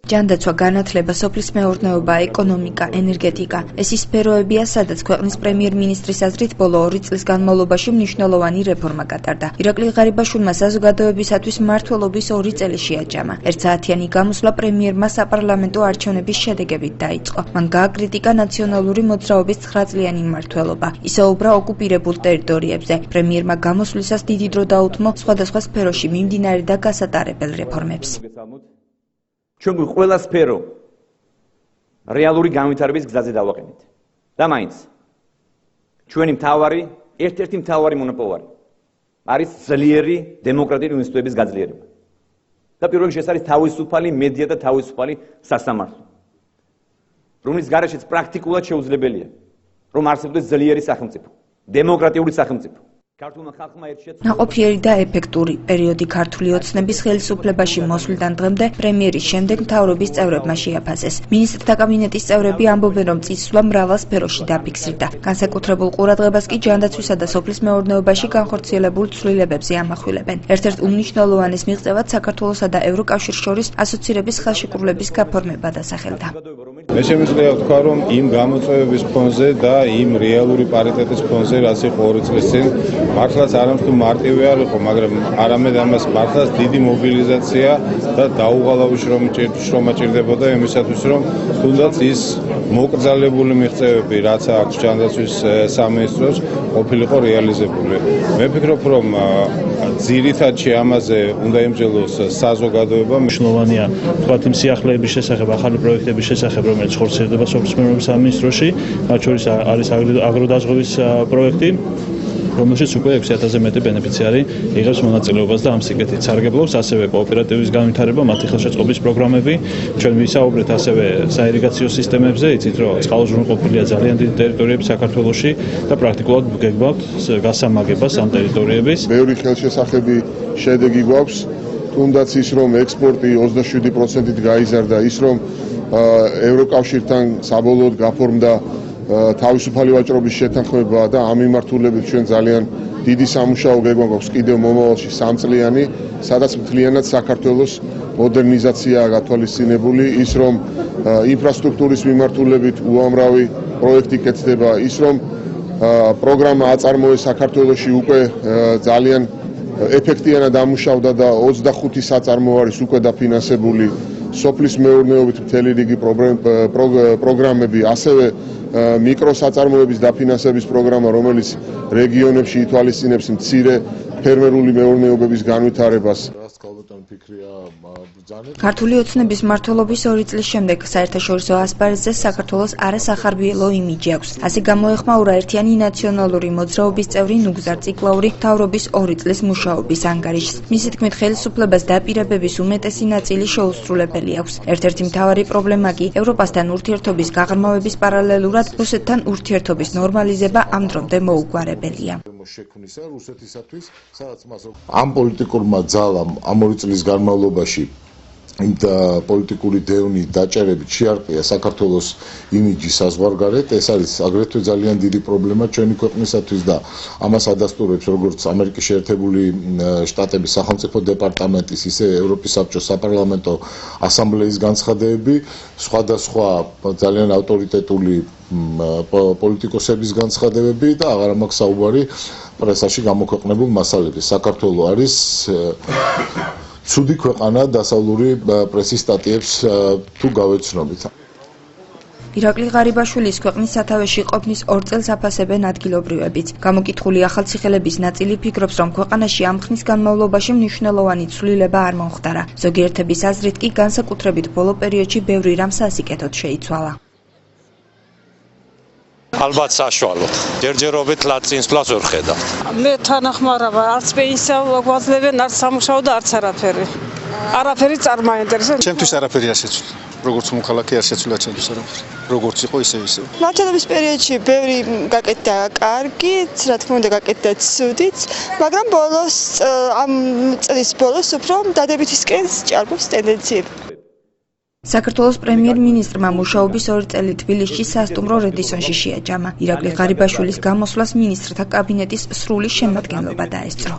ჯანდაცვა, განათლება, სოფლის მეურნეობა, ეკონომიკა, ენერგეტიკა ეს ის სფეროებია, სადაც ქვეყნის პრემიერ-მინისტრის აზრით ბოლო 2 წლის განმავლობაში მნიშვნელოვანი რეფორმა გატარდა. ირაკლი ღარიბაშვილმა საზოგადოებისათვის მმართველობის 2 წელი შეაჯამა. 1 საათიანი გამოსვლა პრემიერმა საპარლამენტო არჩევნების შედეგებით დაიწყო. მან გააკრიტიკა ნაციონალური მოძრაობის 9 წლიანი მმართველობა. ისაუბრა ოკუპირებულ ტერიტორიებზე. პრემიერმა გამოსვლისას დიდი დრო დაუთმო სხვადასხვა სფეროში მიმდინარე და გასატარებელ რეფორმებს. ჩვენ ყველა სფერო რეალური განვითარების გზაზე დავაყენეთ. და მაინც ჩვენი ერთ-ერთი მთავარი მონოპოლარი არის ძლიერი დემოკრატიული ინსტიტუტების გაძლიერება. და პირველ რიგში ეს არის თავისუფალი მედია და თავისუფალი სასამართლო, რომლის გარეშეც პრაქტიკულად შეუძლებელია, რომ არსებობდეს ძლიერი სახელმწიფო, დემოკრატიული სახელმწიფო. ნაყოფიერი და ეფექტური პერიოდი ქართული ოცნების ხელისუფლებაში მოსვლიდან დღემდე პრემიერის შემდეგ მთავრობის წევრებმა შეაფასეს. მინისტრთა კაბინეტის წევრები ამბობენ, რომ წინსვლა მრავალ სფეროში დაფიქსირდა. განსაკუთრებულ ყურადღებას კი ჯანდაცვისა და სოფლის მეურნეობაში განხორციელებულ ცვლილებებზე ამახვილებენ. ერთ-ერთ უმნიშვნელოვანეს მიღწევად საქართველოსა და ევროკავშირს შორის ასოცირების ხელშეკრულების გაფორმება დასახელდა. მე შემიძლია ვთქვა, რომ იმ გამოწვევების ფონზე და იმ რეალური პარიტეტის ფონზე, რაც იყო 2 წლის წინ, მართლაც არამხოლოდ მარტივი არ იყო, მაგრამ არამედ ამას მართლაც დიდი მობილიზაცია და დაუღალავი შრომა ჭირდებოდა იმისათვის, რომ თუნდაც ის მოკრძალებული მიღწევები, რაც აქვს ჯანდაცვის სამინისტროს, ყოფილიყო რეალიზებული. მე ვფიქრობ, რომ ძირითადში ამაზე უნდა იმსჯელოს საზოგადოება. მნიშვნელოვანია თქვათ იმ სიახლეების შესახებ, ახალი პროექტების შესახებ, რომელიც ხორციელდება სოფლის მეურნეობის სამინისტროში, მათ შორის არის აგროდაზღვევის პროექტი, რომელშიც უკვე 6000-ზე მეტი ბენეფიციარი იღებს მონაწილეობას და ამ სიკეთით სარგებლობს, ასევე კოოპერატივის განვითარება, მათი ხელშეწყობის პროგრამები. ჩვენ ვისაუბრეთ ასევე საირიგაციო სისტემებზე, იცით რომ წყალუზრუნყოფილია ძალიან დიდი ტერიტორიები საქართველოში და პრაქტიკულად გეგმავთ გასამაგებას ამ ტერიტორიების. ბევრი ხელშესახები შედეგი გვაქვს, თუნდაც ის რომ ექსპორტი 27%-ით გაიზარდა, ის რომ ევროკავშირთან საბოლოოდ გაფორმდა თავისუფალი ვაჭრობის შეთანხმება და ამ მიმართულებით ჩვენ ძალიან დიდი სამუშაო გეგმა გვაქვს კიდევ მომავალში 3 წლიანი, სადაც მთლიანად საქართველოს მოდერნიზაციაა გათვალისწინებული, ის რომ ინფრასტრუქტურის მიმართულებით უამრავი პროექტი კეთდება, ის რომ პროგრამა აწარმოეს საქართველოში უკვე ძალიან ეფექტიანად ამუშავდა და 25 საწარმო არის უკვე დაფინანსებული, სოფლის მეურნეობით მთელი რიგი პროგრამები, ასევე მიკროსაწარმოების დაფინანსების პროგრამა, რომელიც რეგიონებში ითვალისწინებს მცირე ფერმერული მეურნეობების განვითარებას. ქართული ოცნების მმართველობის 2 წლის შემდეგ საერთაშორისო ასპარეზზე საქართველოს არასახარბიელო იმიჯი აქვს. ასე გამოეხმაურა ერთიანი ნაციონალური მოძრაობის წევრი ნუგზარ ციკლაური მთავრობის 2 წლის მუშაობის ანგარიშს. მისი თქმით, ხელისუფლებას დაპირებების უმეტესი ნაწილი შეუსრულებელი აქვს. ერთ-ერთი მთავარი პრობლემა კი ევროპასთან ურთიერთობის გაღრმავების პარალელურად რუსეთთან ურთიერთობის ნორმალიზება ამ დრომდე მოუგვარებელია. ამ პოლიტიკურმა ძალამ ამ 2 წლის განმავლობაში პოლიტიკური დევნი დაჭერებით შეარყია საქართველოს იმიჯი საზღვარგარეთ. ეს არის აგრეთვე ძალიან დიდი პრობლემა ჩვენი ქვეყნისათვის და ამას ადასტურებს როგორც ამერიკის შეერთებული შტატების სახელმწიფო დეპარტამენტის, ისე ევროპის საბჭოს საპარლამენტო ასამბლეის განცხადებები, სხვადასხვა ძალიან ავტორიტეტული პოლიტიკოსების განცხადებები და აღარ მაქვს საუბარი პრესაში გამოქვეყნებულ მასალებზე. საქართველო არის ცუდი ქვეყანა დასავლური პრესის სტატიებს თუ გავეცნობით. ირაკლი ღარიბაშვილის ქვეყნის სათავეში ყოფნის 2 წელს აფასებენ ადგილობრივებიც. გამოკითხული ახალციხელების ნაწილი ფიქრობს, რომ ქვეყანაში ამ ხნის განმავლობაში მნიშვნელოვანი ცვლილება არ მომხდარა. ზოგიერთების აზრით კი განსაკუთრებით ბოლო პერიოდში ბევრი რამ სასიკეთოდ შეიცვალა. ალბათ საშუალოდ. ჯერჯერობით წინსვლას ვერ ხედავ. მე თანახმარავა, არც პენსია გვაძლევენ, არც სამუშაო და არც არაფერი. არაფერი წარმაინტერესებს. ჩემთვის არაფერი არ შეცვლა. როგორც მოქალაქე არ შეცვლა ჩემთვის არაფერი. როგორც იყო ისე. მმართველობის პერიოდში ბევრი გაკეთდა კარგი, რა თქმა უნდა გაკეთდა ცუდიც, მაგრამ ბოლოს ამ წლის ბოლოს უფრო დადებითისკენ ჭარბობს ტენდენციები. საქართველოს პრემიერ-მინისტრმა მუშაობის 2 წელი თბილისში სასტუმრო რედისონში შეაჯამა. ირაკლი ღარიბაშვილის გამოსვლას მინისტრთა კაბინეტის სრული შემადგენლობა დაესწრო.